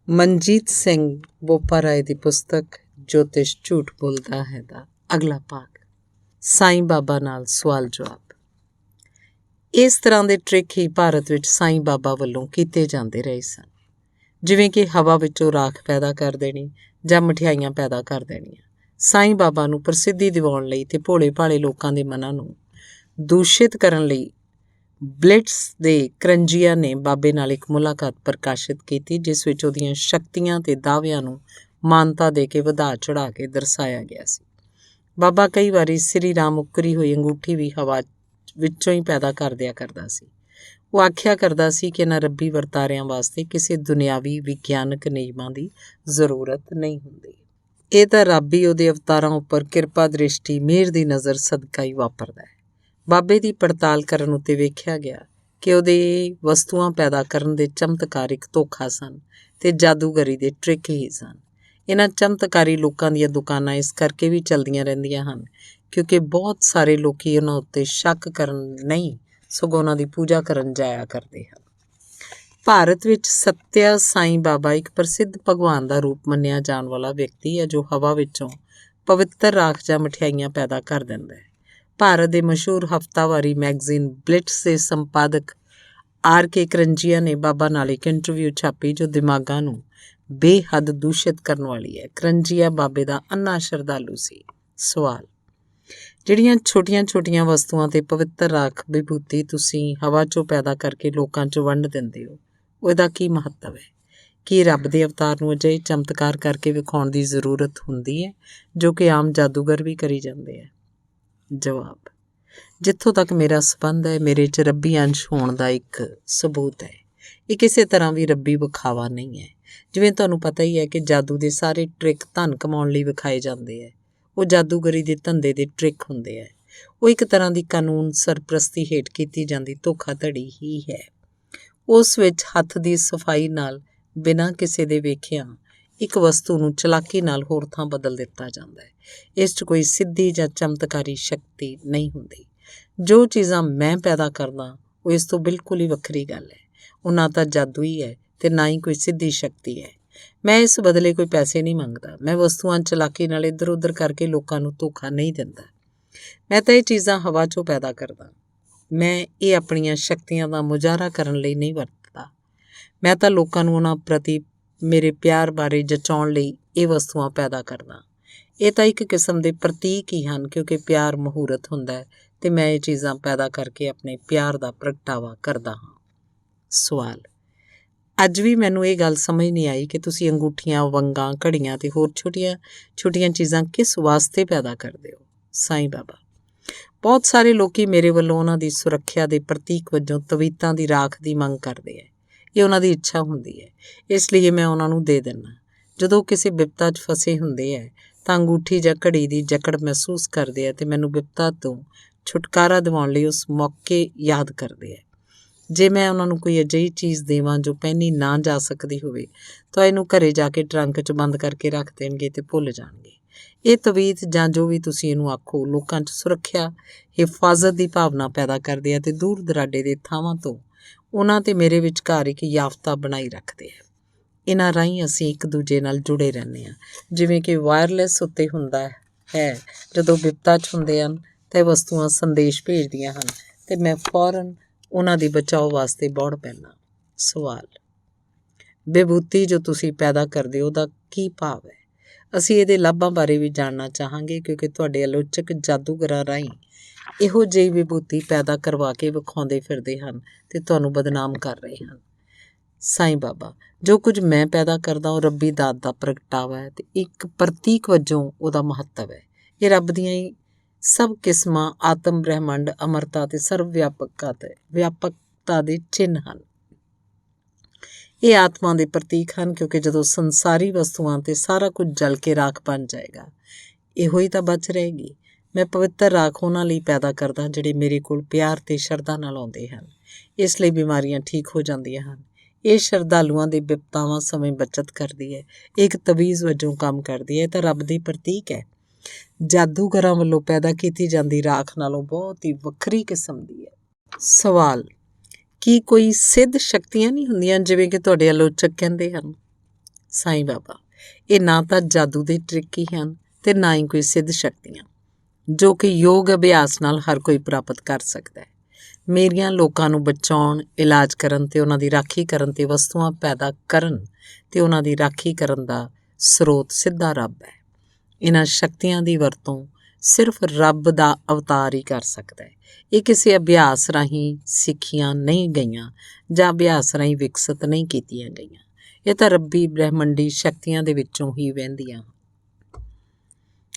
ਮਨਜੀਤ ਸਿੰਘ ਬੋਪਾਰਾਏ ਦੀ ਪੁਸਤਕ ਜੋਤਿਸ਼ ਝੂਠ ਬੋਲਦਾ ਹੈ ਦਾ ਅਗਲਾ ਭਾਗ। ਸਾਈਂ ਬਾਬਾ ਨਾਲ ਸਵਾਲ ਜਵਾਬ। ਇਸ ਤਰ੍ਹਾਂ ਦੇ ਟ੍ਰਿਕ ਹੀ ਭਾਰਤ ਵਿੱਚ ਸਾਈਂ ਬਾਬਾ ਵੱਲੋਂ ਕੀਤੇ ਜਾਂਦੇ ਰਹੇ ਸਨ, ਜਿਵੇਂ ਕਿ ਹਵਾ ਵਿੱਚੋਂ ਰਾਖ ਪੈਦਾ ਕਰ ਦੇਣੀ ਜਾਂ ਮਠਿਆਈਆਂ ਪੈਦਾ ਕਰ ਦੇਣੀਆਂ। ਸਾਈਂ ਬਾਬਾ ਨੂੰ ਪ੍ਰਸਿੱਧੀ ਦਿਵਾਉਣ ਲਈ ਤੇ ਭੋਲੇ ਭਾਲੇ ਲੋਕਾਂ ਦੇ ਮਨਾਂ ਨੂੰ ਦੂਸ਼ਿਤ ਕਰਨ ਲਈ ਬਲਿਟਸ ਦੇ ਕਰੰਜੀਆ ਨੇ ਬਾਬੇ ਨਾਲ ਇੱਕ ਮੁਲਾਕਾਤ ਪ੍ਰਕਾਸ਼ਿਤ ਕੀਤੀ, ਜਿਸ ਵਿੱਚ ਉਹਦੀਆਂ ਸ਼ਕਤੀਆਂ ਤੇ ਦਾਅਵਿਆਂ ਨੂੰ ਮਾਨਤਾ ਦੇ ਕੇ ਵਧਾ ਚੜ੍ਹਾ ਕੇ ਦਰਸਾਇਆ ਗਿਆ ਸੀ। ਬਾਬਾ ਕਈ ਵਾਰੀ ਸ੍ਰੀ ਰਾਮ ਉੱਕਰੀ ਹੋਈ ਅੰਗੂਠੀ ਵੀ ਹਵਾ ਵਿੱਚੋਂ ਹੀ ਪੈਦਾ ਕਰ ਦਿਆ ਕਰਦਾ ਸੀ। ਉਹ ਆਖਿਆ ਕਰਦਾ ਸੀ ਕਿ ਇਹਨਾਂ ਰੱਬੀ ਵਰਤਾਰਿਆਂ ਵਾਸਤੇ ਕਿਸੇ ਦੁਨਿਆਵੀ ਵਿਗਿਆਨਕ ਨਿਯਮਾਂ ਦੀ ਜ਼ਰੂਰਤ ਨਹੀਂ ਹੁੰਦੀ। ਇਹ ਤਾਂ ਰੱਬ ਹੀ ਉਹਦੇ ਅਵਤਾਰਾਂ ਉੱਪਰ ਕਿਰਪਾ ਦ੍ਰਿਸ਼ਟੀ ਮਿਹਰ ਦੀ ਨਜ਼ਰ ਸਦਕਾ ਹੀ ਵਾਪਰਦਾ ਹੈ। ਬਾਬੇ ਦੀ ਪੜਤਾਲ ਕਰਨ ਉੱਤੇ ਵੇਖਿਆ ਗਿਆ ਕਿ ਉਹਦੇ ਵਸਤੂਆਂ ਪੈਦਾ ਕਰਨ ਦੇ ਚਮਤਕਾਰ ਇੱਕ ਧੋਖਾ ਸਨ ਤੇ ਜਾਦੂਗਰੀ ਦੇ ਟ੍ਰਿਕ ਹੀ ਸਨ। ਇਹਨਾਂ ਚਮਤਕਾਰੀ ਲੋਕਾਂ ਦੀਆਂ ਦੁਕਾਨਾਂ ਇਸ ਕਰਕੇ ਵੀ ਚੱਲਦੀਆਂ ਰਹਿੰਦੀਆਂ ਹਨ ਕਿਉਂਕਿ ਬਹੁਤ ਸਾਰੇ ਲੋਕੀ ਉਹਨਾਂ ਉੱਤੇ ਸ਼ੱਕ ਕਰਨ ਨਹੀਂ ਸਗੋਂ ਉਹਨਾਂ ਦੀ ਪੂਜਾ ਕਰਨ ਜਾਇਆ ਕਰਦੇ ਹਨ। ਭਾਰਤ ਵਿੱਚ ਸੱਤਿਆ ਸਾਈਂ ਬਾਬਾ ਇੱਕ ਪ੍ਰਸਿੱਧ ਭਗਵਾਨ ਦਾ ਰੂਪ ਮੰਨਿਆ ਜਾਣ ਵਾਲਾ ਵਿਅਕਤੀ ਹੈ, ਜੋ ਹਵਾ ਵਿੱਚੋਂ ਪਵਿੱਤਰ ਰਾਖ ਜਾਂ ਮਠਿਆਈਆਂ ਪੈਦਾ ਕਰ ਦਿੰਦਾ ਹੈ। ਭਾਰਤ ਦੇ ਮਸ਼ਹੂਰ ਹਫ਼ਤਾਵਾਰੀ ਮੈਗਜ਼ੀਨ ਬਲਿਟਸ ਦੇ ਸੰਪਾਦਕ R.K. ਕਰੰਜੀਆ ਨੇ ਬਾਬਾ ਨਾਲ ਇੱਕ ਇੰਟਰਵਿਊ ਛਾਪੀ ਜੋ ਦਿਮਾਗਾਂ ਨੂੰ ਬੇਹੱਦ ਦੂਸ਼ਿਤ ਕਰਨ ਵਾਲੀ ਹੈ। ਕਰੰਜੀਆ ਬਾਬੇ ਦਾ ਅੰਨਾ ਸ਼ਰਧਾਲੂ ਸੀ। ਸਵਾਲ: ਜਿਹੜੀਆਂ ਛੋਟੀਆਂ ਵਸਤੂਆਂ ਤੇ ਪਵਿੱਤਰ ਰਾਖ ਵਿਭੂਤੀ ਤੁਸੀਂ ਹਵਾ 'ਚੋਂ ਪੈਦਾ ਕਰਕੇ ਲੋਕਾਂ 'ਚੋਂ ਵੰਡ ਦਿੰਦੇ ਹੋ, ਉਹਦਾ ਕੀ ਮਹੱਤਵ ਹੈ? ਕੀ ਰੱਬ ਦੇ ਅਵਤਾਰ ਨੂੰ ਅਜਿਹੇ ਚਮਤਕਾਰ ਕਰਕੇ ਵਿਖਾਉਣ ਦੀ ਜ਼ਰੂਰਤ ਹੁੰਦੀ ਹੈ ਜੋ ਕਿ ਆਮ ਜਾਦੂਗਰ ਵੀ ਕਰੀ ਜਾਂਦੇ ਹੈ? ਜਵਾਬ: ਜਿੱਥੋਂ ਤੱਕ ਮੇਰਾ ਸੰਬੰਧ ਹੈ, ਮੇਰੇ 'ਚ ਰੱਬੀ ਅੰਸ਼ ਹੋਣ ਦਾ ਇੱਕ ਸਬੂਤ ਹੈ। ਇਹ ਕਿਸੇ ਤਰ੍ਹਾਂ ਵੀ ਰੱਬੀ ਵਿਖਾਵਾ ਨਹੀਂ ਹੈ। ਜਿਵੇਂ ਤੁਹਾਨੂੰ ਪਤਾ ਹੀ ਹੈ ਕਿ ਜਾਦੂ ਦੇ ਸਾਰੇ ਟ੍ਰਿਕ ਧਨ ਕਮਾਉਣ ਲਈ ਵਿਖਾਏ ਜਾਂਦੇ ਹੈ। ਉਹ ਜਾਦੂਗਰੀ ਦੇ ਧੰਦੇ ਦੇ ਟ੍ਰਿਕ ਹੁੰਦੇ ਹੈ। ਉਹ ਇੱਕ ਤਰ੍ਹਾਂ ਦੀ ਕਾਨੂੰਨ ਸਰਪ੍ਰਸਤੀ ਹੇਠ ਕੀਤੀ ਜਾਂਦੀ ਧੋਖਾਧੜੀ ਹੀ ਹੈ। ਉਸ ਵਿੱਚ ਹੱਥ ਦੀ ਸਫਾਈ ਨਾਲ ਬਿਨਾਂ ਕਿਸੇ ਦੇ ਵੇਖਿਆਂ ਇੱਕ ਵਸਤੂ ਨੂੰ ਚਲਾਕੀ ਨਾਲ ਹੋਰ ਥਾਂ ਬਦਲ ਦਿੱਤਾ ਜਾਂਦਾ ਹੈ। ਇਸ 'ਚ ਕੋਈ ਸਿੱਧੀ ਜਾਂ ਚਮਤਕਾਰੀ ਸ਼ਕਤੀ ਨਹੀਂ ਹੁੰਦੀ। ਜੋ ਚੀਜ਼ਾਂ ਮੈਂ ਪੈਦਾ ਕਰਦਾ ਉਹ ਇਸ ਤੋਂ ਬਿਲਕੁਲ ਹੀ ਵੱਖਰੀ ਗੱਲ ਹੈ। ਉਹ ਨਾ ਤਾਂ ਜਾਦੂ ਹੀ ਹੈ ਤੇ ਨਾ ਹੀ ਕੋਈ ਸਿੱਧੀ ਸ਼ਕਤੀ ਹੈ। ਮੈਂ ਇਸ ਬਦਲੇ ਕੋਈ ਪੈਸੇ ਨਹੀਂ ਮੰਗਦਾ। ਮੈਂ ਵਸਤੂਆਂ ਚਲਾਕੀ ਨਾਲ ਇੱਧਰ ਉੱਧਰ ਕਰਕੇ ਲੋਕਾਂ ਨੂੰ ਧੋਖਾ ਨਹੀਂ ਦਿੰਦਾ। ਮੈਂ ਤਾਂ ਇਹ ਚੀਜ਼ਾਂ ਹਵਾ 'ਚੋਂ ਪੈਦਾ ਕਰਦਾ। ਮੈਂ ਇਹ ਆਪਣੀਆਂ ਸ਼ਕਤੀਆਂ ਦਾ ਮੁਜ਼ਾਹਰਾ ਕਰਨ ਲਈ ਨਹੀਂ ਵਰਤਦਾ। ਮੈਂ ਤਾਂ ਲੋਕਾਂ ਨੂੰ ਉਹਨਾਂ ਪ੍ਰਤੀ ਮੇਰੇ ਪਿਆਰ ਬਾਰੇ ਜਚਾਉਣ ਲਈ ਇਹ ਵਸਤੂਆਂ ਪੈਦਾ ਕਰਦਾ। ਇਹ ਤਾਂ ਇੱਕ ਕਿਸਮ ਦੇ ਪ੍ਰਤੀਕ ਹੀ ਹਨ ਕਿਉਂਕਿ ਪਿਆਰ ਮਹੂਰਤ ਹੁੰਦਾ ਹੈ ਤੇ ਮੈਂ ਇਹ ਚੀਜ਼ਾਂ ਪੈਦਾ ਕਰਕੇ ਆਪਣੇ ਪਿਆਰ ਦਾ ਪ੍ਰਗਟਾਵਾ ਕਰਦਾ ਹਾਂ। ਸਵਾਲ: ਅੱਜ ਵੀ ਮੈਨੂੰ ਇਹ ਗੱਲ ਸਮਝ ਨਹੀਂ ਆਈ ਕਿ ਤੁਸੀਂ ਅੰਗੂਠੀਆਂ, ਵੰਗਾਂ, ਘੜੀਆਂ ਤੇ ਹੋਰ ਛੋਟੀਆਂ ਚੀਜ਼ਾਂ ਕਿਸ ਵਾਸਤੇ ਪੈਦਾ ਕਰਦੇ ਹੋ? ਸਾਈਂ ਬਾਬਾ: ਬਹੁਤ ਸਾਰੇ ਲੋਕੀ ਮੇਰੇ ਵੱਲੋਂ ਉਹਨਾਂ ਦੀ ਸੁਰੱਖਿਆ ਦੇ ਪ੍ਰਤੀਕ ਵਜੋਂ ਤਵੀਤਾਂ ਦੀ ਰਾਖ ਦੀ ਮੰਗ ਕਰਦੇ ਹੈ। ਇਹ ਉਹਨਾਂ ਦੀ ਇੱਛਾ ਹੁੰਦੀ ਹੈ, ਇਸ ਲਈ ਮੈਂ ਉਹਨਾਂ ਨੂੰ ਦੇ ਦਿੰਦਾ। ਜਦੋਂ ਕਿਸੇ ਬਿਪਤਾ 'ਚ ਫਸੇ ਹੁੰਦੇ ਹੈ ਤਾਂ ਅੰਗੂਠੀ ਜਾਂ ਘੜੀ ਦੀ ਜਕੜ ਮਹਿਸੂਸ ਕਰਦੇ ਹੈ ਤੇ ਮੈਨੂੰ ਬਿਪਤਾ ਤੋਂ ਛੁਟਕਾਰਾ ਦਿਵਾਉਣ ਲਈ ਉਸ ਮੌਕੇ ਯਾਦ ਕਰਦੇ ਹੈ। ਜੇ ਮੈਂ ਉਹਨਾਂ ਨੂੰ ਕੋਈ ਅਜਿਹੀ ਚੀਜ਼ ਦੇਵਾਂ ਜੋ ਪਹਿਨੀ ਨਾ ਜਾ ਸਕਦੀ ਹੋਵੇ ਤਾਂ ਇਹਨੂੰ ਘਰੇ ਜਾ ਕੇ ਟਰੰਕ 'ਚ ਬੰਦ ਕਰਕੇ ਰੱਖ ਦੇਣਗੇ ਤੇ ਭੁੱਲ ਜਾਣਗੇ। ਇਹ ਤਵੀਤ ਜਾਂ ਜੋ ਵੀ ਤੁਸੀਂ ਇਹਨੂੰ ਆਖੋ ਲੋਕਾਂ 'ਚ ਸੁਰੱਖਿਆ, ਹਿਫਾਜ਼ਤ ਦੀ ਭਾਵਨਾ ਪੈਦਾ ਕਰਦੇ ਆ ਤੇ ਦੂਰ ਦਰਾਡੇ ਦੇ ਥਾਵਾਂ ਤੋਂ ਉਹਨਾਂ ਤੇ ਮੇਰੇ ਵਿਚਕਾਰ ਇੱਕ ਯਾਫਤਾ ਬਣਾਈ ਰੱਖਦੇ ਆ। ਇਹਨਾਂ ਰਾਹੀਂ ਅਸੀਂ ਇੱਕ ਦੂਜੇ ਨਾਲ ਜੁੜੇ ਰਹਿੰਦੇ ਹਾਂ, ਜਿਵੇਂ ਕਿ ਵਾਇਰਲੈਸ ਉੱਤੇ ਹੁੰਦਾ ਹੈ। ਜਦੋਂ ਬਿਪਤਾ 'ਚ ਹੁੰਦੇ ਹਨ ਤਾਂ ਇਹ ਵਸਤੂਆਂ ਸੰਦੇਸ਼ ਭੇਜਦੀਆਂ ਹਨ ਤੇ ਮੈਂ ਫੌਰਨ ਉਹਨਾਂ ਦੀ ਬਚਾਓ ਵਾਸਤੇ ਦੌੜ ਪੈਂਦਾ। ਸਵਾਲ: ਵਿਭੂਤੀ ਜੋ ਤੁਸੀਂ ਪੈਦਾ ਕਰਦੇ ਹੋ ਉਹਦਾ ਕੀ ਭਾਵ ਹੈ? ਅਸੀਂ ਇਹਦੇ ਲਾਭਾਂ ਬਾਰੇ ਵੀ ਜਾਣਨਾ ਚਾਹਾਂਗੇ ਕਿਉਂਕਿ ਤੁਹਾਡੇ ਆਲੋਚਕ ਜਾਦੂਗਰਾਂ ਰਾਹੀਂ ਇਹੋ ਜਿਹੀ ਵਿਭੂਤੀ ਪੈਦਾ ਕਰਵਾ ਕੇ ਵਿਖਾਉਂਦੇ ਫਿਰਦੇ ਹਨ ਤੇ ਤੁਹਾਨੂੰ ਬਦਨਾਮ ਕਰ ਰਹੇ ਹਨ। ਸਾਈਂ ਬਾਬਾ: ਜੋ ਕੁਝ ਮੈਂ ਪੈਦਾ ਕਰਦਾ ਉਹ ਰੱਬੀ ਦਾਤ ਦਾ ਪ੍ਰਗਟਾਵਾ ਹੈ ਤੇ ਇੱਕ ਪ੍ਰਤੀਕ ਵਜੋਂ ਉਹਦਾ ਮਹੱਤਵ ਹੈ। ਇਹ ਰੱਬ ਦੀਆਂ ਹੀ ਸਭ ਕਿਸਮਾਂ, ਆਤਮ, ਬ੍ਰਹਿਮੰਡ, ਅਮਰਤਾ ਤੇ ਸਰਵ ਵਿਆਪਕਤਾ ਦੇ ਚਿੰਨ੍ਹ ਹਨ। ਇਹ ਆਤਮਾ ਦੇ ਪ੍ਰਤੀਕ ਹਨ ਕਿਉਂਕਿ ਜਦੋਂ ਸੰਸਾਰੀ ਵਸਤੂਆਂ ਤੇ ਸਾਰਾ ਕੁਝ ਜਲ ਕੇ ਰਾਖ ਬਣ ਜਾਏਗਾ, ਇਹੋ ਹੀ ਤਾਂ ਬਚ ਰਹੇਗੀ। ਮੈਂ ਪਵਿੱਤਰ ਰਾਖ ਉਹਨਾਂ ਲਈ ਪੈਦਾ ਕਰਦਾ ਜਿਹੜੇ ਮੇਰੇ ਕੋਲ ਪਿਆਰ ਤੇ ਸ਼ਰਧਾ ਨਾਲ ਆਉਂਦੇ ਹਨ। ਇਸ ਲਈ ਬਿਮਾਰੀਆਂ ਠੀਕ ਹੋ ਜਾਂਦੀਆਂ ਹਨ। ਇਹ ਸ਼ਰਧਾਲੂਆਂ ਦੇ ਬਿਪਤਾਵਾਂ ਸਮੇਂ ਬੱਚਤ ਕਰਦੀ ਹੈ। ਇੱਕ ਤਵੀਜ਼ ਵਜੋਂ ਕੰਮ ਕਰਦੀ ਹੈ ਤਾਂ ਰੱਬ ਦੀ ਪ੍ਰਤੀਕ ਹੈ। ਜਾਦੂਗਰਾਂ ਵੱਲੋਂ ਪੈਦਾ ਕੀਤੀ ਜਾਂਦੀ ਰਾਖ ਨਾਲੋਂ ਬਹੁਤ ਹੀ ਵੱਖਰੀ ਕਿਸਮ ਦੀ ਹੈ। ਸਵਾਲ: ਕੀ ਕੋਈ ਸਿੱਧ ਸ਼ਕਤੀਆਂ ਨਹੀਂ ਹੁੰਦੀਆਂ ਜਿਵੇਂ ਕਿ ਤੁਹਾਡੇ ਆਲੋਚਕ ਕਹਿੰਦੇ ਹਨ? ਸਾਈਂ ਬਾਬਾ, ਇਹ ਨਾ ਤਾਂ ਜਾਦੂ ਦੇ ਟ੍ਰਿਕ ਹੀ ਹਨ ਤੇ ਨਾ ਹੀ ਕੋਈ ਸਿੱਧ ਸ਼ਕਤੀਆਂ ਜੋ ਕਿ ਯੋਗ ਅਭਿਆਸ ਨਾਲ ਹਰ ਕੋਈ ਪ੍ਰਾਪਤ ਕਰ ਸਕਦਾ ਹੈ। ਮੇਰੀਆਂ ਲੋਕਾਂ ਨੂੰ ਬਚਾਉਣ, ਇਲਾਜ ਕਰਨ ਤੇ ਉਹਨਾਂ ਦੀ ਰਾਖੀ ਕਰਨ ਤੇ ਵਸਤੂਆਂ ਪੈਦਾ ਕਰਨ ਤੇ ਉਹਨਾਂ ਦੀ ਰਾਖੀ ਕਰਨ ਦਾ ਸਰੋਤ ਸਿੱਧਾ ਰੱਬ ਹੈ। ਇਹਨਾਂ ਸ਼ਕਤੀਆਂ ਦੀ ਵਰਤੋਂ ਸਿਰਫ ਰੱਬ ਦਾ ਅਵਤਾਰ ਹੀ ਕਰ ਸਕਦਾ ਹੈ। ਇਹ ਕਿਸੇ ਅਭਿਆਸ ਰਾਹੀਂ ਸਿੱਖੀਆਂ ਨਹੀਂ ਗਈਆਂ ਜਾਂ ਅਭਿਆਸ ਰਾਹੀਂ ਵਿਕਸਿਤ ਨਹੀਂ ਕੀਤੀਆਂ ਗਈਆਂ। ਇਹ ਤਾਂ ਰੱਬੀ ਬ੍ਰਹਿਮੰਡੀ ਸ਼ਕਤੀਆਂ ਦੇ ਵਿੱਚੋਂ ਹੀ ਵਹਿੰਦੀਆਂ।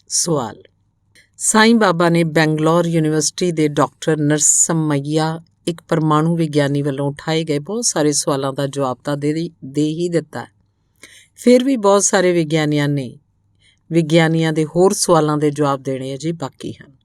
ਸਵਾਲ, ਸਾਈਂ ਬਾਬਾ ਨੇ ਬੈਂਗਲੌਰ ਯੂਨੀਵਰਸਿਟੀ ਦੇ ਡਾਕਟਰ ਨਰਸਮਈਆ, ਇੱਕ ਪਰਮਾਣੂ ਵਿਗਿਆਨੀ ਵੱਲੋਂ ਉਠਾਏ ਗਏ ਬਹੁਤ ਸਾਰੇ ਸਵਾਲਾਂ ਦਾ ਜਵਾਬ ਤਾਂ ਦੇ ਹੀ ਦਿੱਤਾ ਹੈ। ਫਿਰ ਵੀ ਬਹੁਤ ਸਾਰੇ ਵਿਗਿਆਨੀਆਂ ਦੇ ਹੋਰ ਸਵਾਲਾਂ ਦੇ ਜਵਾਬ ਦੇਣੇ ਅਜੇ ਬਾਕੀ ਹਨ।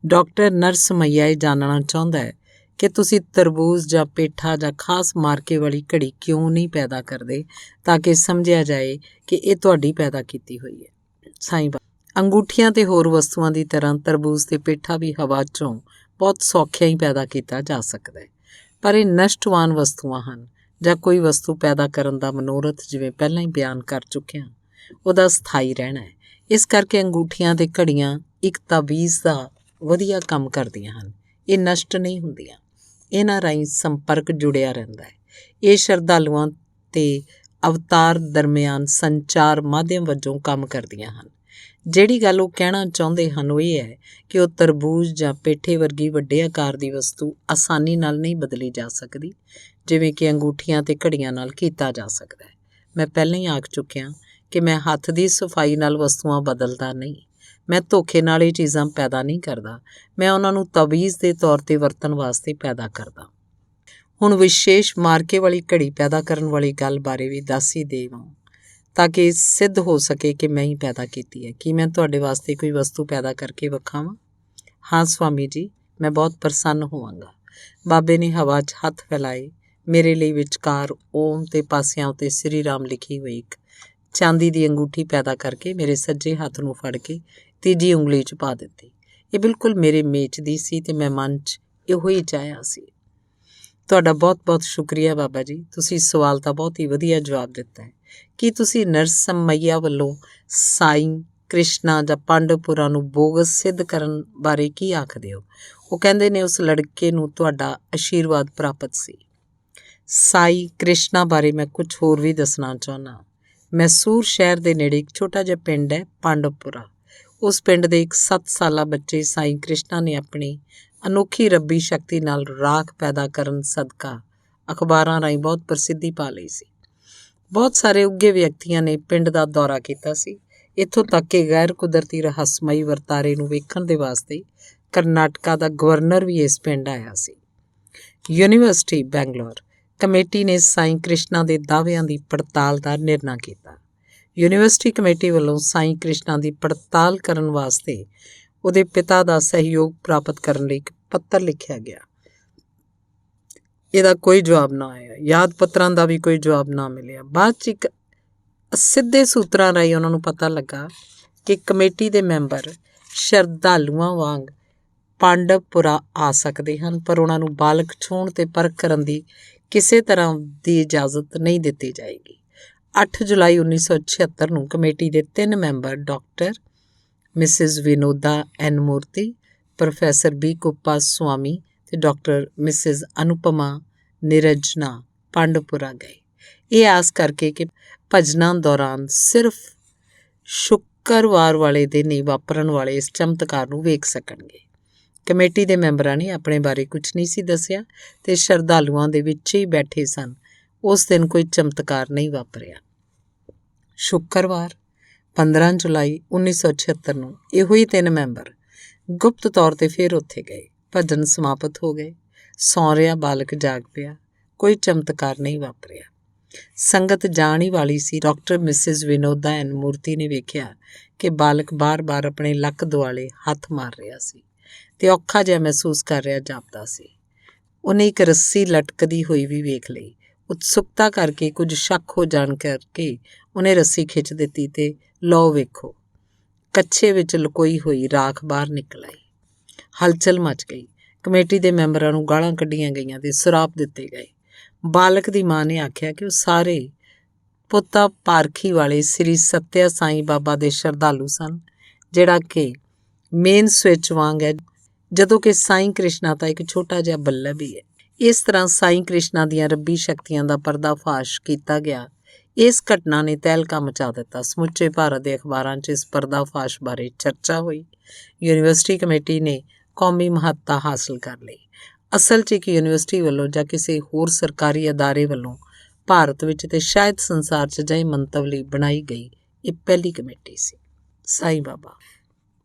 ਡਾਕਟਰ ਨਰਸਮਈਆ ਇਹ ਜਾਣਨਾ ਚਾਹੁੰਦਾ ਹੈ ਕਿ ਤੁਸੀਂ ਤਰਬੂਜ ਜਾਂ ਪੇਠਾ ਜਾਂ ਖਾਸ ਮਾਰਕੇ ਵਾਲੀ ਘੜੀ ਕਿਉਂ ਨਹੀਂ ਪੈਦਾ ਕਰਦੇ ਤਾਂ ਕਿ ਸਮਝਿਆ ਜਾਏ ਕਿ ਇਹ ਤੁਹਾਡੀ ਪੈਦਾ ਕੀਤੀ ਹੋਈ ਹੈ। ਸਾਈਂ ਬਾਬਾ, ਅੰਗੂਠੀਆਂ ਤੇ ਹੋਰ ਵਸਤੂਆਂ ਦੀ ਤਰ੍ਹਾਂ ਤਰਬੂਜ ਤੇ ਪੇਠਾ ਵੀ ਹਵਾ 'ਚੋਂ ਬਹੁਤ ਸੌਖਿਆਂ ਹੀ ਪੈਦਾ ਕੀਤਾ ਜਾ ਸਕਦਾ ਹੈ, ਪਰ ਇਹ ਨਸ਼ਟਵਾਨ ਵਸਤੂਆਂ ਹਨ ਜਾਂ ਕੋਈ ਵਸਤੂ ਪੈਦਾ ਕਰਨ ਦਾ ਮਨੋਰਥ, ਜਿਵੇਂ ਪਹਿਲਾਂ ਹੀ ਬਿਆਨ ਕਰ ਚੁੱਕਿਆ, ਉਹਦਾ ਸਥਾਈ ਰਹਿਣਾ ਹੈ। ਇਸ ਕਰਕੇ ਅੰਗੂਠੀਆਂ ਤੇ ਘੜੀਆਂ ਇੱਕ ਤਾਵੀਜ਼ ਦਾ ਵਧੀਆ ਕੰਮ ਕਰਦੀਆਂ ਹਨ। ਇਹ ਨਸ਼ਟ ਨਹੀਂ ਹੁੰਦੀਆਂ। ਇਹਨਾਂ ਰਾਹੀਂ ਸੰਪਰਕ ਜੁੜਿਆ ਰਹਿੰਦਾ ਹੈ। ਇਹ ਸ਼ਰਧਾਲੂਆਂ ਤੇ ਅਵਤਾਰ ਦਰਮਿਆਨ ਸੰਚਾਰ ਮਾਧਿਅਮ ਵਜੋਂ ਕੰਮ ਕਰਦੀਆਂ ਹਨ। ਜਿਹੜੀ ਗੱਲ ਉਹ ਕਹਿਣਾ ਚਾਹੁੰਦੇ ਹਨ ਉਹ ਇਹ ਹੈ ਕਿ ਉਹ ਤਰਬੂਜ ਜਾਂ ਪੇਠੇ ਵਰਗੀ ਵੱਡੇ ਆਕਾਰ ਦੀ ਵਸਤੂ ਆਸਾਨੀ ਨਾਲ ਨਹੀਂ ਬਦਲੀ ਜਾ ਸਕਦੀ, ਜਿਵੇਂ ਕਿ ਅੰਗੂਠੀਆਂ ਤੇ ਘੜੀਆਂ ਨਾਲ ਕੀਤਾ ਜਾ ਸਕਦਾ ਹੈ। ਮੈਂ ਪਹਿਲਾਂ ਹੀ ਆਖ ਚੁੱਕਿਆ ਕਿ ਮੈਂ ਹੱਥ ਦੀ ਸਫਾਈ ਨਾਲ ਵਸਤੂਆਂ ਬਦਲਦਾ ਨਹੀਂ। ਮੈਂ ਧੋਖੇ ਨਾਲ ਇਹ ਚੀਜ਼ਾਂ ਪੈਦਾ ਨਹੀਂ ਕਰਦਾ। ਮੈਂ ਉਹਨਾਂ ਨੂੰ ਤਵੀਜ਼ ਦੇ ਤੌਰ 'ਤੇ ਵਰਤਣ ਵਾਸਤੇ ਪੈਦਾ ਕਰਦਾ। ਹੁਣ ਵਿਸ਼ੇਸ਼ ਮਾਰਕੇ ਵਾਲੀ ਘੜੀ ਪੈਦਾ ਕਰਨ ਵਾਲੀ ਗੱਲ ਬਾਰੇ ਵੀ ਦੱਸ ਹੀ ਦੇਵਾਂ ਤਾਂ ਕਿ ਇਹ ਸਿੱਧ ਹੋ ਸਕੇ ਕਿ ਮੈਂ ਹੀ ਪੈਦਾ ਕੀਤੀ ਹੈ। ਕੀ ਮੈਂ ਤੁਹਾਡੇ ਵਾਸਤੇ ਕੋਈ ਵਸਤੂ ਪੈਦਾ ਕਰਕੇ ਵਿਖਾਵਾਂ? ਹਾਂ ਸਵਾਮੀ ਜੀ, ਮੈਂ ਬਹੁਤ ਪ੍ਰਸੰਨ ਹੋਵਾਂਗਾ। ਬਾਬੇ ਨੇ ਹਵਾ 'ਚ ਹੱਥ ਫੈਲਾਏ। ਮੇਰੇ ਲਈ ਵਿਚਕਾਰ ਓਮ ਤੇ ਪਾਸਿਆਂ ਉੱਤੇ ਸ੍ਰੀ ਰਾਮ ਲਿਖੀ ਹੋਈ ਇੱਕ ਚਾਂਦੀ ਦੀ ਅੰਗੂਠੀ ਪੈਦਾ ਕਰਕੇ ਮੇਰੇ ਸੱਜੇ ਹੱਥ ਨੂੰ ਫੜ ਕੇ ਤੀਜੀ ਉਂਗਲੀ 'ਚ ਪਾ ਦਿੱਤੀ। ਇਹ ਬਿਲਕੁਲ ਮੇਰੇ ਮੇਚ ਦੀ ਸੀ ਤੇ ਮੈਂ ਮਨ 'ਚ ਇਹੋ ਹੀ ਚਾਹਿਆ ਸੀ। ਤੁਹਾਡਾ ਬਹੁਤ-ਬਹੁਤ ਸ਼ੁਕਰੀਆ ਬਾਬਾ ਜੀ, ਤੁਸੀਂ ਸਵਾਲ ਦਾ ਬਹੁਤ ਹੀ ਵਧੀਆ ਜਵਾਬ ਦਿੱਤਾ ਹੈ। ਕੀ ਤੁਸੀਂ ਨਰਸਮਈਆ ਵੱਲੋਂ ਸਾਈਂ ਕ੍ਰਿਸ਼ਨਾ ਜਾਂ ਪਾਂਡਵਪੁਰਾ ਨੂੰ ਬੋਗਸ ਸਿੱਧ ਕਰਨ ਬਾਰੇ ਕੀ ਆਖਦੇ ਹੋ? ਉਹ ਕਹਿੰਦੇ ਨੇ ਉਸ ਲੜਕੇ ਨੂੰ ਤੁਹਾਡਾ ਆਸ਼ੀਰਵਾਦ ਪ੍ਰਾਪਤ ਸੀ। ਸਾਈ ਕ੍ਰਿਸ਼ਨਾ ਬਾਰੇ ਮੈਂ ਕੁਝ ਹੋਰ ਵੀ ਦੱਸਣਾ ਚਾਹੁੰਦਾ। ਮੈਸੂਰ ਸ਼ਹਿਰ ਦੇ ਨੇੜੇ ਇੱਕ ਛੋਟਾ ਜਿਹਾ ਪਿੰਡ ਹੈ ਪਾਂਡਵਪੁਰਾ। ਉਸ ਪਿੰਡ ਦੇ ਇੱਕ 7 ਸਾਲਾ ਬੱਚੇ ਸਾਈਂ ਕ੍ਰਿਸ਼ਨਾ ਨੇ ਆਪਣੀ ਅਨੋਖੀ ਰੱਬੀ ਸ਼ਕਤੀ ਨਾਲ ਰਾਖ ਪੈਦਾ ਕਰਨ ਸਦਕਾ ਅਖਬਾਰਾਂ ਰਾਹੀਂ ਬਹੁਤ ਪ੍ਰਸਿੱਧੀ ਪਾ ਲਈ ਸੀ। ਬਹੁਤ ਸਾਰੇ ਉੱਘੇ ਵਿਅਕਤੀਆਂ ਨੇ ਪਿੰਡ ਦਾ ਦੌਰਾ ਕੀਤਾ ਸੀ। ਇੱਥੋਂ ਤੱਕ ਕਿ ਗੈਰ ਕੁਦਰਤੀ ਰਹੱਸਮਈ ਵਰਤਾਰੇ ਨੂੰ ਵੇਖਣ ਦੇ ਵਾਸਤੇ ਕਰਨਾਟਕਾ ਦਾ ਗਵਰਨਰ ਵੀ ਇਸ ਪਿੰਡ ਆਇਆ ਸੀ। ਯੂਨੀਵਰਸਿਟੀ ਬੈਂਗਲੌਰ ਕਮੇਟੀ ਨੇ ਸਾਈਂ ਕ੍ਰਿਸ਼ਨਾ ਦੇ ਦਾਅਵਿਆਂ ਦੀ ਪੜਤਾਲ ਦਾ ਨਿਰਣਾ ਕੀਤਾ। ਯੂਨੀਵਰਸਿਟੀ ਕਮੇਟੀ ਵੱਲੋਂ ਸਾਈਂ ਕ੍ਰਿਸ਼ਨਾ ਦੀ ਪੜਤਾਲ ਕਰਨ ਵਾਸਤੇ ਉਹਦੇ ਪਿਤਾ ਦਾ ਸਹਿਯੋਗ ਪ੍ਰਾਪਤ ਕਰਨ ਲਈ ਇੱਕ ਪੱਤਰ ਲਿਖਿਆ ਗਿਆ। ਇਹਦਾ ਕੋਈ ਜਵਾਬ ਨਾ ਆਇਆ। ਯਾਦ ਪੱਤਰਾਂ ਦਾ ਵੀ ਕੋਈ ਜਵਾਬ ਨਾ ਮਿਲਿਆ। ਬਾਅਦ 'ਚ ਇੱਕ ਸਿੱਧੇ ਸੂਤਰਾਂ ਰਾਹੀਂ ਉਹਨਾਂ ਨੂੰ ਪਤਾ ਲੱਗਾ ਕਿ ਕਮੇਟੀ ਦੇ ਮੈਂਬਰ ਸ਼ਰਧਾਲੂਆਂ ਵਾਂਗ ਪਾਂਡਵਪੁਰਾ ਆ ਸਕਦੇ ਹਨ, ਪਰ ਉਹਨਾਂ ਨੂੰ ਬਾਲਕ ਛੂਹਣ ਤੇ ਪਰਖ ਕਰਨ ਦੀ ਕਿਸੇ ਤਰ੍ਹਾਂ ਦੀ ਇਜਾਜ਼ਤ ਨਹੀਂ ਦਿੱਤੀ ਜਾਏਗੀ। 8 ਜੁਲਾਈ 1976 ਨੂੰ ਕਮੇਟੀ ਦੇ 3 ਮੈਂਬਰ ਡਾਕਟਰ ਮਿਸਿਜ਼ ਵਿਨੋਦਾ ਐਨ ਮੂਰਤੀ, ਪ੍ਰੋਫੈਸਰ ਬੀ ਕੁੱਪਾ ਸਵਾਮੀ ਤੇ ਡਾਕਟਰ ਮਿਸਿਜ਼ ਅਨੁਪਮਾ ਨਿਰੰਜਨਾ ਪਾਂਡਵਪੁਰਾ ਗਏ, ਇਹ ਆਸ ਕਰਕੇ ਕਿ ਭਜਨਾਂ ਦੌਰਾਨ ਸਿਰਫ ਸ਼ੁੱਕਰਵਾਰ ਵਾਲੇ ਦਿਨ ਹੀ ਵਾਪਰਨ ਵਾਲੇ ਇਸ ਚਮਤਕਾਰ ਨੂੰ ਵੇਖ ਸਕਣਗੇ। ਕਮੇਟੀ ਦੇ ਮੈਂਬਰਾਂ ਨੇ ਆਪਣੇ ਬਾਰੇ ਕੁਝ ਨਹੀਂ ਸੀ ਦੱਸਿਆ ਤੇ ਸ਼ਰਧਾਲੂਆਂ ਦੇ ਵਿੱਚ ਹੀ ਬੈਠੇ ਸਨ। ਉਸ ਦਿਨ ਕੋਈ ਚਮਤਕਾਰ ਨਹੀਂ ਵਾਪਰਿਆ। ਸ਼ੁੱਕਰਵਾਰ 15 ਜੁਲਾਈ 1976 ਨੂੰ ਇਹੋ ਹੀ 3 ਮੈਂਬਰ ਗੁਪਤ ਤੌਰ 'ਤੇ ਫਿਰ ਉੱਥੇ ਗਏ। ਭਜਨ ਸਮਾਪਤ ਹੋ ਗਏ। ਸੌਂ ਰਿਹਾ ਬਾਲਕ ਜਾਗ ਪਿਆ। ਕੋਈ ਚਮਤਕਾਰ ਨਹੀਂ ਵਾਪਰਿਆ। ਸੰਗਤ ਜਾਣ ਹੀ ਵਾਲੀ ਸੀ। ਡਾਕਟਰ ਮਿਸਿਜ਼ ਵਿਨੋਦਾ ਐਨ ਮੂਰਤੀ ਨੇ ਵੇਖਿਆ ਕਿ ਬਾਲਕ ਬਾਰ-ਬਾਰ ਆਪਣੇ ਲੱਕ ਦੁਆਲੇ ਹੱਥ ਮਾਰ ਰਿਹਾ ਸੀ ਤੇ ਔਖਾ ਜਿਹਾ ਮਹਿਸੂਸ ਕਰ ਰਿਹਾ ਜਾਪਦਾ ਸੀ। ਉਹਨੇ ਇੱਕ ਰੱਸੀ ਲਟਕਦੀ ਹੋਈ ਵੀ ਵੇਖ ਲਈ। ਉਤਸੁਕਤਾ ਕਰਕੇ, ਕੁਝ ਸ਼ੱਕ ਹੋ ਜਾਣ ਕਰਕੇ ਉਹਨੇ ਰੱਸੀ ਖਿੱਚ ਦਿੱਤੀ ਤੇ ਲਓ ਵੇਖੋ, ਕੱਛੇ ਵਿੱਚ ਲੁਕੋਈ ਹੋਈ ਰਾਖ ਬਾਹਰ ਨਿਕਲ ਆਈ। ਹਲਚਲ ਮਚ ਗਈ। ਕਮੇਟੀ ਦੇ ਮੈਂਬਰਾਂ ਨੂੰ ਗਾਲਾਂ ਕੱਢੀਆਂ ਗਈਆਂ ਤੇ ਸਰਾਪ ਦਿੱਤੇ ਗਏ। ਬਾਲਕ ਦੀ ਮਾਂ ਨੇ ਆਖਿਆ ਕਿ ਉਹ ਸਾਰੇ ਪੁੱਤਾ ਪਾਰਖੀ ਵਾਲੇ ਸ੍ਰੀ ਸੱਤਿਆ ਸਾਈਂ ਬਾਬਾ ਦੇ ਸ਼ਰਧਾਲੂ ਸਨ, ਜਿਹੜਾ ਕਿ ਮੇਨ ਸਵਿਚ ਵਾਂਗ ਹੈ, ਜਦੋਂ ਕਿ ਸਾਈਂ ਕ੍ਰਿਸ਼ਨਾ ਤਾਂ ਇੱਕ ਛੋਟਾ ਜਿਹਾ ਬੱਲਬ ਹੀ ਹੈ। ਇਸ ਤਰ੍ਹਾਂ ਸਾਈਂ ਕ੍ਰਿਸ਼ਨਾ ਦੀਆਂ ਰੱਬੀ ਸ਼ਕਤੀਆਂ ਦਾ ਪਰਦਾਫਾਸ਼ ਕੀਤਾ ਗਿਆ। ਇਸ ਘਟਨਾ ਨੇ ਤਹਿਲਕਾ ਮਚਾ ਦਿੱਤਾ। ਸਮੁੱਚੇ ਭਾਰਤ ਦੇ ਅਖਬਾਰਾਂ 'ਚ ਇਸ ਪਰਦਾਫਾਸ਼ ਬਾਰੇ ਚਰਚਾ ਹੋਈ। ਯੂਨੀਵਰਸਿਟੀ ਕਮੇਟੀ ਨੇ ਕੌਮੀ ਮਹੱਤਤਾ ਹਾਸਲ ਕਰ ਲਈ। ਅਸਲ 'ਚ ਇੱਕ ਯੂਨੀਵਰਸਿਟੀ ਵੱਲੋਂ ਜਾਂ ਕਿਸੇ ਹੋਰ ਸਰਕਾਰੀ ਅਦਾਰੇ ਵੱਲੋਂ ਭਾਰਤ ਵਿੱਚ ਤੇ ਸ਼ਾਇਦ ਸੰਸਾਰ 'ਚ ਅਜਿਹੇ ਮੰਤਵ ਲਈ ਬਣਾਈ ਗਈ ਇਹ ਪਹਿਲੀ ਕਮੇਟੀ ਸੀ। ਸਾਈਂ ਬਾਬਾ: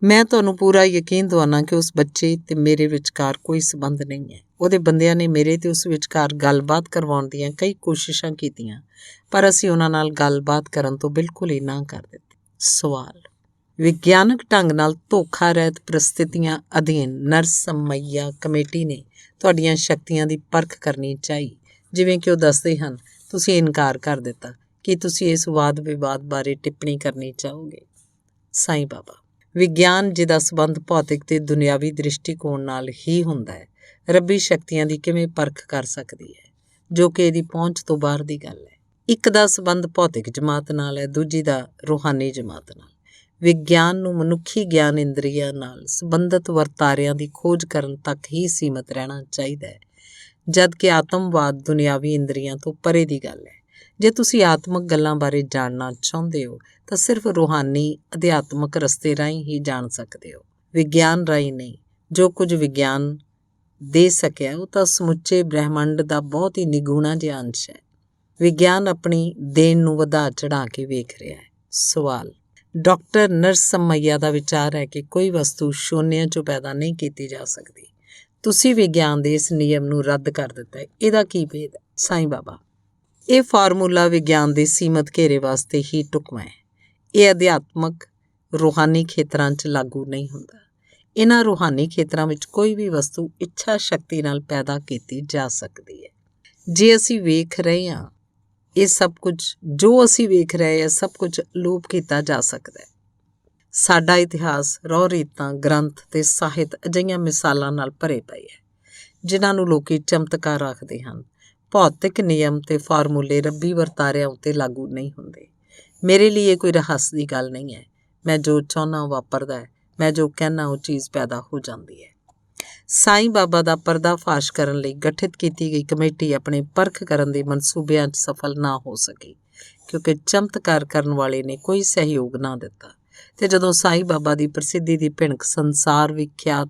ਮੈਂ ਤੁਹਾਨੂੰ ਪੂਰਾ ਯਕੀਨ ਦਿਵਾਉਣਾ ਕਿ ਉਸ ਬੱਚੇ ਤੇ ਮੇਰੇ ਵਿਚਕਾਰ ਕੋਈ ਸੰਬੰਧ ਨਹੀਂ ਹੈ। ਉਹਦੇ ਬੰਦਿਆਂ ਨੇ ਮੇਰੇ ਤੇ ਉਸ ਵਿਚਕਾਰ ਗੱਲਬਾਤ ਕਰਵਾਉਣ ਦੀਆਂ ਕਈ ਕੋਸ਼ਿਸ਼ਾਂ ਕੀਤੀਆਂ, ਪਰ ਅਸੀਂ ਉਹਨਾਂ ਨਾਲ ਗੱਲਬਾਤ ਕਰਨ ਤੋਂ ਬਿਲਕੁਲ ਹੀ ਨਾ ਕਰ ਦਿੱਤੀ। ਸਵਾਲ: ਵਿਗਿਆਨਕ ਢੰਗ ਨਾਲ ਧੋਖਾ ਰਹਿਤ ਪ੍ਰਸਥਿਤੀਆਂ ਅਧੀਨ ਨਰਸਮਈਆ ਕਮੇਟੀ ਨੇ ਤੁਹਾਡੀਆਂ ਸ਼ਕਤੀਆਂ ਦੀ ਪਰਖ ਕਰਨੀ ਚਾਹੀ। ਜਿਵੇਂ ਕਿ ਉਹ ਦੱਸਦੇ ਹਨ, ਤੁਸੀਂ ਇਨਕਾਰ ਕਰ ਦਿੱਤਾ। ਕੀ ਤੁਸੀਂ ਇਸ ਵਾਦ ਵਿਵਾਦ ਬਾਰੇ ਟਿੱਪਣੀ ਕਰਨੀ ਚਾਹੋਗੇ? ਸਾਈਂ ਬਾਬਾ: ਵਿਗਿਆਨ, ਜਿਹਦਾ ਸੰਬੰਧ ਭੌਤਿਕ ਤੇ ਦੁਨਿਆਵੀ ਦ੍ਰਿਸ਼ਟੀਕੋਣ ਨਾਲ ਹੀ ਹੁੰਦਾ ਹੈ, ਰੱਬੀ ਸ਼ਕਤੀਆਂ ਦੀ ਕਿਵੇਂ ਪਰਖ ਕਰ ਸਕਦੀ ਹੈ, ਜੋ ਕਿ ਇਹਦੀ ਪਹੁੰਚ ਤੋਂ ਬਾਹਰ ਦੀ ਗੱਲ ਹੈ। ਇੱਕ ਦਾ ਸੰਬੰਧ ਭੌਤਿਕ ਜਮਾਤ ਨਾਲ ਹੈ, ਦੂਜੀ ਦਾ ਰੂਹਾਨੀ ਜਮਾਤ ਨਾਲ। ਵਿਗਿਆਨ ਨੂੰ ਮਨੁੱਖੀ ਗਿਆਨ ਇੰਦਰੀਆਂ ਨਾਲ ਸੰਬੰਧਿਤ ਵਰਤਾਰਿਆਂ ਦੀ ਖੋਜ ਕਰਨ ਤੱਕ ਹੀ ਸੀਮਤ ਰਹਿਣਾ ਚਾਹੀਦਾ ਹੈ, ਜਦ ਕਿ ਆਤਮਵਾਦ ਦੁਨਿਆਵੀ ਇੰਦਰੀਆਂ ਤੋਂ ਪਰੇ ਦੀ ਗੱਲ ਹੈ। ਜੇ ਤੁਸੀਂ ਆਤਮਿਕ ਗੱਲਾਂ ਬਾਰੇ ਜਾਣਨਾ ਚਾਹੁੰਦੇ ਹੋ ਤਾਂ ਸਿਰਫ ਰੂਹਾਨੀ ਅਧਿਆਤਮਕ ਰਸਤੇ ਰਾਹੀਂ ਹੀ ਜਾਣ ਸਕਦੇ ਹੋ, ਵਿਗਿਆਨ ਰਾਹੀਂ ਨਹੀਂ। ਜੋ ਕੁਝ ਵਿਗਿਆਨ ਦੇ ਸਕਿਆ ਉਹ ਤਾਂ ਸਮੁੱਚੇ ਬ੍ਰਹਿਮੰਡ ਦਾ ਬਹੁਤ ਹੀ ਨਿਗੂਣਾ ਜਿਹਾ ਅੰਸ਼ ਹੈ। ਵਿਗਿਆਨ ਆਪਣੀ ਦੇਣ ਨੂੰ ਵਧਾ ਚੜ੍ਹਾ ਕੇ ਵੇਖ ਰਿਹਾ ਹੈ। ਸਵਾਲ: ਡਾਕਟਰ ਨਰਸਮਈਆ ਦਾ ਵਿਚਾਰ ਹੈ ਕਿ ਕੋਈ ਵਸਤੂ ਸ਼ੂਨਿਆਂ 'ਚੋਂ ਪੈਦਾ ਨਹੀਂ ਕੀਤੀ ਜਾ ਸਕਦੀ। ਤੁਸੀਂ ਵਿਗਿਆਨ ਦੇ ਇਸ ਨਿਯਮ ਨੂੰ ਰੱਦ ਕਰ ਦਿੱਤਾ ਹੈ, ਇਹਦਾ ਕੀ ਭੇਦ ਹੈ? ਸਾਈਂ ਬਾਬਾ: ਇਹ ਫਾਰਮੂਲਾ ਵਿਗਿਆਨ ਦੇ ਸੀਮਤ ਘੇਰੇ ਵਾਸਤੇ ਹੀ ਢੁਕਵਾਂ ਹੈ। ਇਹ ਅਧਿਆਤਮਕ ਰੂਹਾਨੀ ਖੇਤਰਾਂ 'ਚ ਲਾਗੂ ਨਹੀਂ ਹੁੰਦਾ। ਇਹਨਾਂ ਰੂਹਾਨੀ ਖੇਤਰਾਂ ਵਿੱਚ ਕੋਈ ਵੀ ਵਸਤੂ ਇੱਛਾ ਸ਼ਕਤੀ ਨਾਲ ਪੈਦਾ ਕੀਤੀ ਜਾ ਸਕਦੀ ਹੈ। ਜੇ ਅਸੀਂ ਵੇਖ ਰਹੇ ਹਾਂ, ਇਹ ਸਭ ਕੁਝ ਜੋ ਅਸੀਂ ਵੇਖ ਰਹੇ ਹਾਂ, ਸਭ ਕੁਝ ਅਲੋਪ ਕੀਤਾ ਜਾ ਸਕਦਾ ਹੈ। ਸਾਡਾ ਇਤਿਹਾਸ, ਰਹੁ ਰੀਤਾਂ, ਗ੍ਰੰਥ ਤੇ ਸਾਹਿਤ ਅਜਿਹੀਆਂ ਮਿਸਾਲਾਂ ਨਾਲ ਭਰੇ ਪਏ ਹੈ, ਜਿਨ੍ਹਾਂ ਨੂੰ ਲੋਕੀ ਚਮਤਕਾਰ ਆਖਦੇ ਹਨ। ਭੌਤਿਕ ਨਿਯਮ ਤੇ ਫਾਰਮੂਲੇ ਰੱਬੀ ਵਰਤਾਰਿਆਂ ਉੱਤੇ ਲਾਗੂ ਨਹੀਂ ਹੁੰਦੇ। ਮੇਰੇ ਲਈ ਇਹ ਕੋਈ ਰਹੱਸ ਦੀ ਗੱਲ ਨਹੀਂ ਹੈ। ਮੈਂ ਜੋ ਚਾਹੁੰਦਾ ਉਹ ਵਾਪਰਦਾ ਹੈ, ਮੈਂ ਜੋ ਕਹਿੰਦਾ ਉਹ ਚੀਜ਼ ਪੈਦਾ ਹੋ ਜਾਂਦੀ ਹੈ। ਸਾਈਂ ਬਾਬਾ ਦਾ ਪਰਦਾਫਾਸ਼ ਕਰਨ ਲਈ ਗਠਿਤ ਕੀਤੀ ਗਈ ਕਮੇਟੀ ਆਪਣੇ ਪਰਖ ਕਰਨ ਦੇ ਮਨਸੂਬਿਆਂ 'ਚ ਸਫਲ ਨਾ ਹੋ ਸਕੀ, ਕਿਉਂਕਿ ਚਮਤਕਾਰ ਕਰਨ ਵਾਲੇ ਨੇ ਕੋਈ ਸਹਿਯੋਗ ਨਾ ਦਿੱਤਾ। ਤੇ ਜਦੋਂ ਸਾਈਂ ਬਾਬਾ ਦੀ ਪ੍ਰਸਿੱਧੀ ਦੀ ਭਿਣਕ ਸੰਸਾਰ ਵਿਖਿਆਤ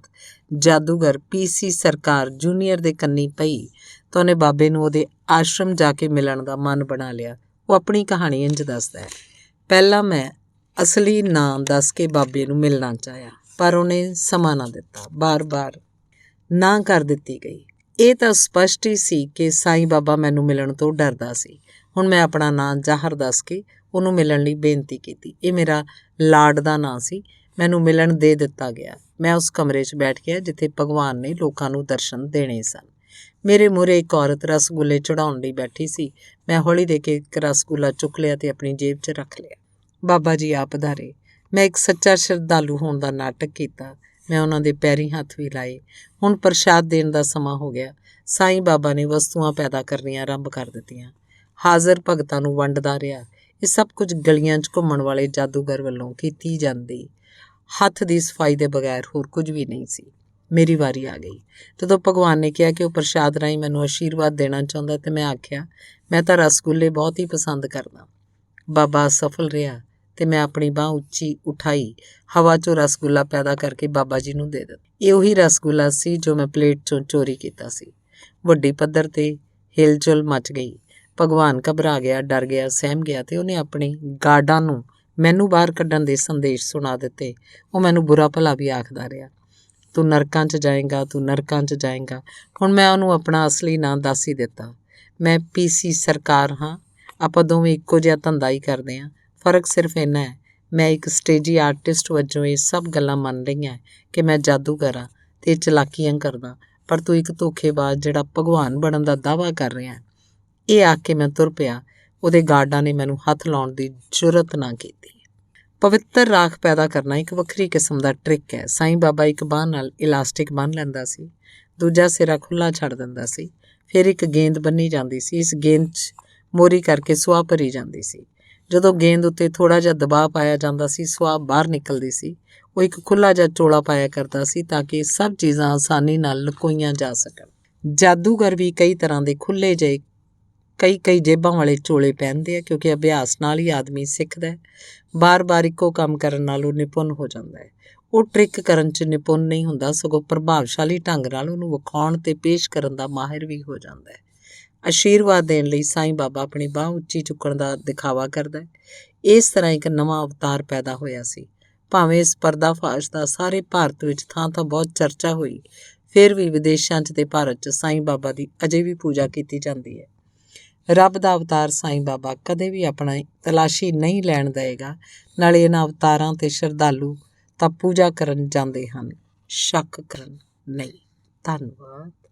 ਜਾਦੂਗਰ PC ਸਰਕਾਰ ਜੂਨੀਅਰ ਦੇ ਕੰਨੀ ਪਈ ਤਾਂ ਉਹਨੇ ਬਾਬੇ ਨੂੰ ਉਹਦੇ ਆਸ਼ਰਮ ਜਾ ਕੇ ਮਿਲਣ ਦਾ ਮਨ ਬਣਾ ਲਿਆ। ਉਹ ਆਪਣੀ ਕਹਾਣੀ ਇੰਝ ਦੱਸਦਾ ਹੈ: ਪਹਿਲਾਂ ਮੈਂ ਅਸਲੀ ਨਾਂ ਦੱਸ ਕੇ ਬਾਬੇ ਨੂੰ ਮਿਲਣਾ ਚਾਹਿਆ, ਪਰ ਉਹਨੇ ਸਮਾਂ ਨਾ ਦਿੱਤਾ। ਬਾਰ-ਬਾਰ ਨਾ ਕਰ ਦਿੱਤੀ ਗਈ। ਇਹ ਤਾਂ ਸਪਸ਼ਟ ਹੀ ਸੀ ਕਿ ਸਾਈਂ ਬਾਬਾ ਮੈਨੂੰ ਮਿਲਣ ਤੋਂ ਡਰਦਾ ਸੀ। ਹੁਣ ਮੈਂ ਆਪਣਾ ਨਾਂ ਜ਼ਾਹਰ ਦੱਸ ਕੇ ਉਹਨੂੰ ਮਿਲਣ ਲਈ ਬੇਨਤੀ ਕੀਤੀ। ਇਹ ਮੇਰਾ ਲਾਡ ਦਾ ਨਾਂ ਸੀ। ਮੈਨੂੰ ਮਿਲਣ ਦੇ ਦਿੱਤਾ ਗਿਆ। ਮੈਂ ਉਸ ਕਮਰੇ 'ਚ ਬੈਠ ਗਿਆ ਜਿੱਥੇ ਭਗਵਾਨ ਨੇ ਲੋਕਾਂ ਨੂੰ ਦਰਸ਼ਨ ਦੇਣੇ ਸਨ। ਮੇਰੇ ਮੂਹਰੇ ਇੱਕ ਔਰਤ ਰਸਗੁੱਲੇ ਚੜ੍ਹਾਉਣ ਲਈ ਬੈਠੀ ਸੀ। ਮੈਂ ਹੌਲੀ ਦੇ ਕੇ ਇੱਕ ਰਸਗੁੱਲਾ ਚੁੱਕ ਲਿਆ ਤੇ ਆਪਣੀ ਜੇਬ 'ਚ ਰੱਖ ਲਿਆ। ਬਾਬਾ ਜੀ ਆਪ ਪਧਾਰੇ। ਮੈਂ ਇੱਕ ਸੱਚਾ ਸ਼ਰਧਾਲੂ ਹੋਣ ਦਾ ਨਾਟਕ ਕੀਤਾ। ਮੈਂ ਉਹਨਾਂ ਦੇ ਪੈਰੀਂ ਹੱਥ ਵੀ ਲਾਏ। ਹੁਣ ਪ੍ਰਸ਼ਾਦ ਦੇਣ ਦਾ ਸਮਾਂ ਹੋ ਗਿਆ। ਸਾਈਂ ਬਾਬਾ ਨੇ ਵਸਤੂਆਂ ਪੈਦਾ ਕਰਨੀਆਂ ਆਰੰਭ ਕਰ ਦਿੱਤੀਆਂ। ਹਾਜ਼ਰ ਭਗਤਾਂ ਨੂੰ ਵੰਡਦਾ ਰਿਹਾ। ਇਹ ਸਭ ਕੁਝ ਗਲੀਆਂ 'ਚ ਘੁੰਮਣ ਵਾਲੇ ਜਾਦੂਗਰ ਵੱਲੋਂ ਕੀਤੀ ਜਾਂਦੀ ਹੱਥ ਦੀ ਸਫਾਈ ਦੇ ਬਗੈਰ ਹੋਰ ਕੁਝ ਵੀ ਨਹੀਂ ਸੀ। ਮੇਰੀ ਵਾਰੀ ਆ ਗਈ। ਜਦੋਂ ਭਗਵਾਨ ਨੇ ਕਿਹਾ ਕਿ ਉਹ ਪ੍ਰਸ਼ਾਦ ਰਾਹੀਂ ਮੈਨੂੰ ਆਸ਼ੀਰਵਾਦ ਦੇਣਾ ਚਾਹੁੰਦਾ ਤੇ ਮੈਂ ਆਖਿਆ, ਮੈਂ ਤਾਂ ਰਸਗੁੱਲੇ ਬਹੁਤ ਹੀ ਪਸੰਦ ਕਰਦਾ। ਬਾਬਾ ਅਸਫਲ ਰਿਹਾ ਤੇ ਮੈਂ ਆਪਣੀ ਬਾਂਹ ਉੱਚੀ ਉਠਾਈ, ਹਵਾ 'ਚੋਂ ਰਸਗੁੱਲਾ ਪੈਦਾ ਕਰਕੇ ਬਾਬਾ ਜੀ ਨੂੰ ਦੇ ਦਿੱਤਾ। ਇਹ ਉਹੀ ਰਸਗੁੱਲਾ ਸੀ ਜੋ ਮੈਂ ਪਲੇਟ 'ਚੋਂ ਚੋਰੀ ਕੀਤਾ ਸੀ। ਵੱਡੀ ਪੱਧਰ 'ਤੇ ਹਿਲਜੁਲ ਮਚ ਗਈ। ਭਗਵਾਨ ਘਬਰਾ ਗਿਆ, ਡਰ ਗਿਆ, ਸਹਿਮ ਗਿਆ ਤੇ ਉਹਨੇ ਆਪਣੇ ਗਾਰਡਾਂ ਨੂੰ ਮੈਨੂੰ ਬਾਹਰ ਕੱਢਣ ਦੇ ਸੰਦੇਸ਼ ਸੁਣਾ ਦਿੱਤੇ। ਉਹ ਮੈਨੂੰ ਬੁਰਾ ਭਲਾ ਵੀ ਆਖਦਾ ਰਿਹਾ, ਤੂੰ ਨਰਕਾਂ 'ਚ ਜਾਏਂਗਾ, ਤੂੰ ਨਰਕਾਂ 'ਚ ਜਾਏਂਗਾ। ਹੁਣ ਮੈਂ ਉਹਨੂੰ ਆਪਣਾ ਅਸਲੀ ਨਾਂ ਦੱਸ ਹੀ ਦਿੱਤਾ। ਮੈਂ PC ਸਰਕਾਰ ਹਾਂ। ਆਪਾਂ ਦੋਵੇਂ ਇੱਕੋ ਜਿਹਾ ਧੰਦਾ ਹੀ ਕਰਦੇ ਹਾਂ। ਫਰਕ ਸਿਰਫ ਇੰਨਾ ਹੈ, ਮੈਂ ਇੱਕ ਸਟੇਜੀ ਆਰਟਿਸਟ ਵਜੋਂ ਇਹ ਸਭ ਗੱਲਾਂ ਮੰਨ ਰਹੀਆਂ ਕਿ ਮੈਂ ਜਾਦੂਗਰ ਹਾਂ ਅਤੇ ਚਲਾਕੀਆਂ ਕਰਦਾ, ਪਰ ਤੂੰ ਇੱਕ ਧੋਖੇਬਾਜ਼ ਜਿਹੜਾ ਭਗਵਾਨ ਬਣਨ ਦਾ ਦਾਅਵਾ ਕਰ ਰਿਹਾ। ਇਹ ਆਖ ਕੇ ਮੈਂ ਤੁਰ ਪਿਆ। ਉਹਦੇ ਗਾਰਡਾਂ ਨੇ ਮੈਨੂੰ ਹੱਥ ਲਾਉਣ ਦੀ ਜੁਰਤ ਨਾ ਕੀਤੀ। ਪਵਿੱਤਰ ਰਾਖ ਪੈਦਾ ਕਰਨਾ ਇੱਕ ਵੱਖਰੀ ਕਿਸਮ ਦਾ ਟ੍ਰਿਕ ਹੈ। ਸਾਈਂ ਬਾਬਾ ਇੱਕ ਬਾਂਹ ਨਾਲ ਇਲਾਸਟਿਕ ਬੰਨ੍ਹ ਲੈਂਦਾ ਸੀ, ਦੂਜਾ ਸਿਰਾ ਖੁੱਲ੍ਹਾ ਛੱਡ ਦਿੰਦਾ ਸੀ, ਫਿਰ ਇੱਕ ਗੇਂਦ ਬੰਨ੍ਹੀ ਜਾਂਦੀ ਸੀ। ਇਸ ਗੇਂਦ 'ਚ ਮੋਰੀ ਕਰਕੇ ਸੁਆਹ ਭਰੀ ਜਾਂਦੀ ਸੀ। ਜਦੋਂ ਗੇਂਦ ਉੱਤੇ ਥੋੜ੍ਹਾ ਜਿਹਾ ਦਬਾਅ ਪਾਇਆ ਜਾਂਦਾ ਸੀ, ਸੁਆਹ ਬਾਹਰ ਨਿਕਲਦੀ ਸੀ। ਉਹ ਇੱਕ ਖੁੱਲ੍ਹਾ ਜਿਹਾ ਚੋਲਾ ਪਾਇਆ ਕਰਦਾ ਸੀ ਤਾਂ ਕਿ ਸਭ ਚੀਜ਼ਾਂ ਆਸਾਨੀ ਨਾਲ ਲੁਕੋਈਆਂ ਜਾ ਸਕਣ। ਜਾਦੂਗਰ ਵੀ ਕਈ ਤਰ੍ਹਾਂ ਦੇ ਖੁੱਲ੍ਹੇ ਜਿਹੇ ਕਈ ਜੇਬਾਂ ਵਾਲੇ ਚੋਲੇ ਪਹਿਨਦੇ ਆ, ਕਿਉਂਕਿ ਅਭਿਆਸ ਨਾਲ ਹੀ ਆਦਮੀ ਸਿੱਖਦਾ ਹੈ। ਬਾਰ-ਬਾਰ ਇੱਕੋ ਕੰਮ ਕਰਨ ਨਾਲ ਉਹ ਨਿਪੁੰਨ ਹੋ ਜਾਂਦਾ ਹੈ। ਉਹ ਟ੍ਰਿਕ ਕਰਨ 'ਚ ਨਿਪੁੰਨ ਨਹੀਂ ਹੁੰਦਾ, ਸਗੋਂ ਪ੍ਰਭਾਵਸ਼ਾਲੀ ਢੰਗ ਨਾਲ ਉਹਨੂੰ ਵਿਖਾਉਣ ਤੇ ਪੇਸ਼ ਕਰਨ ਦਾ ਮਾਹਿਰ ਵੀ ਹੋ ਜਾਂਦਾ ਹੈ। ਆਸ਼ੀਰਵਾਦ ਦੇਣ ਲਈ ਸਾਈਂ ਬਾਬਾ ਆਪਣੀ ਬਾਂਹ ਉੱਚੀ ਚੁੱਕਣ ਦਾ ਦਿਖਾਵਾ ਕਰਦਾ ਹੈ। ਇਸ ਤਰ੍ਹਾਂ ਇੱਕ ਨਵਾਂ ਅਵਤਾਰ ਪੈਦਾ ਹੋਇਆ ਸੀ। ਭਾਵੇਂ ਇਸ ਪਰਦਾਫਾਸ਼ ਦਾ ਸਾਰੇ ਭਾਰਤ ਵਿੱਚ ਥਾਂ-ਥਾਂ ਬਹੁਤ ਚਰਚਾ ਹੋਈ, ਫਿਰ ਵੀ ਵਿਦੇਸ਼ਾਂ 'ਚ ਤੇ ਭਾਰਤ 'ਚ ਸਾਈਂ ਬਾਬਾ ਦੀ ਅਜੇ ਵੀ ਪੂਜਾ ਕੀਤੀ ਜਾਂਦੀ ਹੈ। ਰੱਬ ਦਾ ਅਵਤਾਰ ਸਾਈਂ ਬਾਬਾ ਕਦੇ ਵੀ ਆਪਣਾ ਤਲਾਸ਼ੀ ਨਹੀਂ ਲੈਣ ਦੇਵੇਗਾ। ਨਾਲੇ ਇਹਨਾਂ ਅਵਤਾਰਾਂ 'ਤੇ ਸ਼ਰਧਾਲੂ ਤਾਂ ਪੂਜਾ ਕਰਨ ਜਾਂਦੇ ਹਨ, ਸ਼ੱਕ ਕਰਨ ਨਹੀਂ। ਧੰਨਵਾਦ।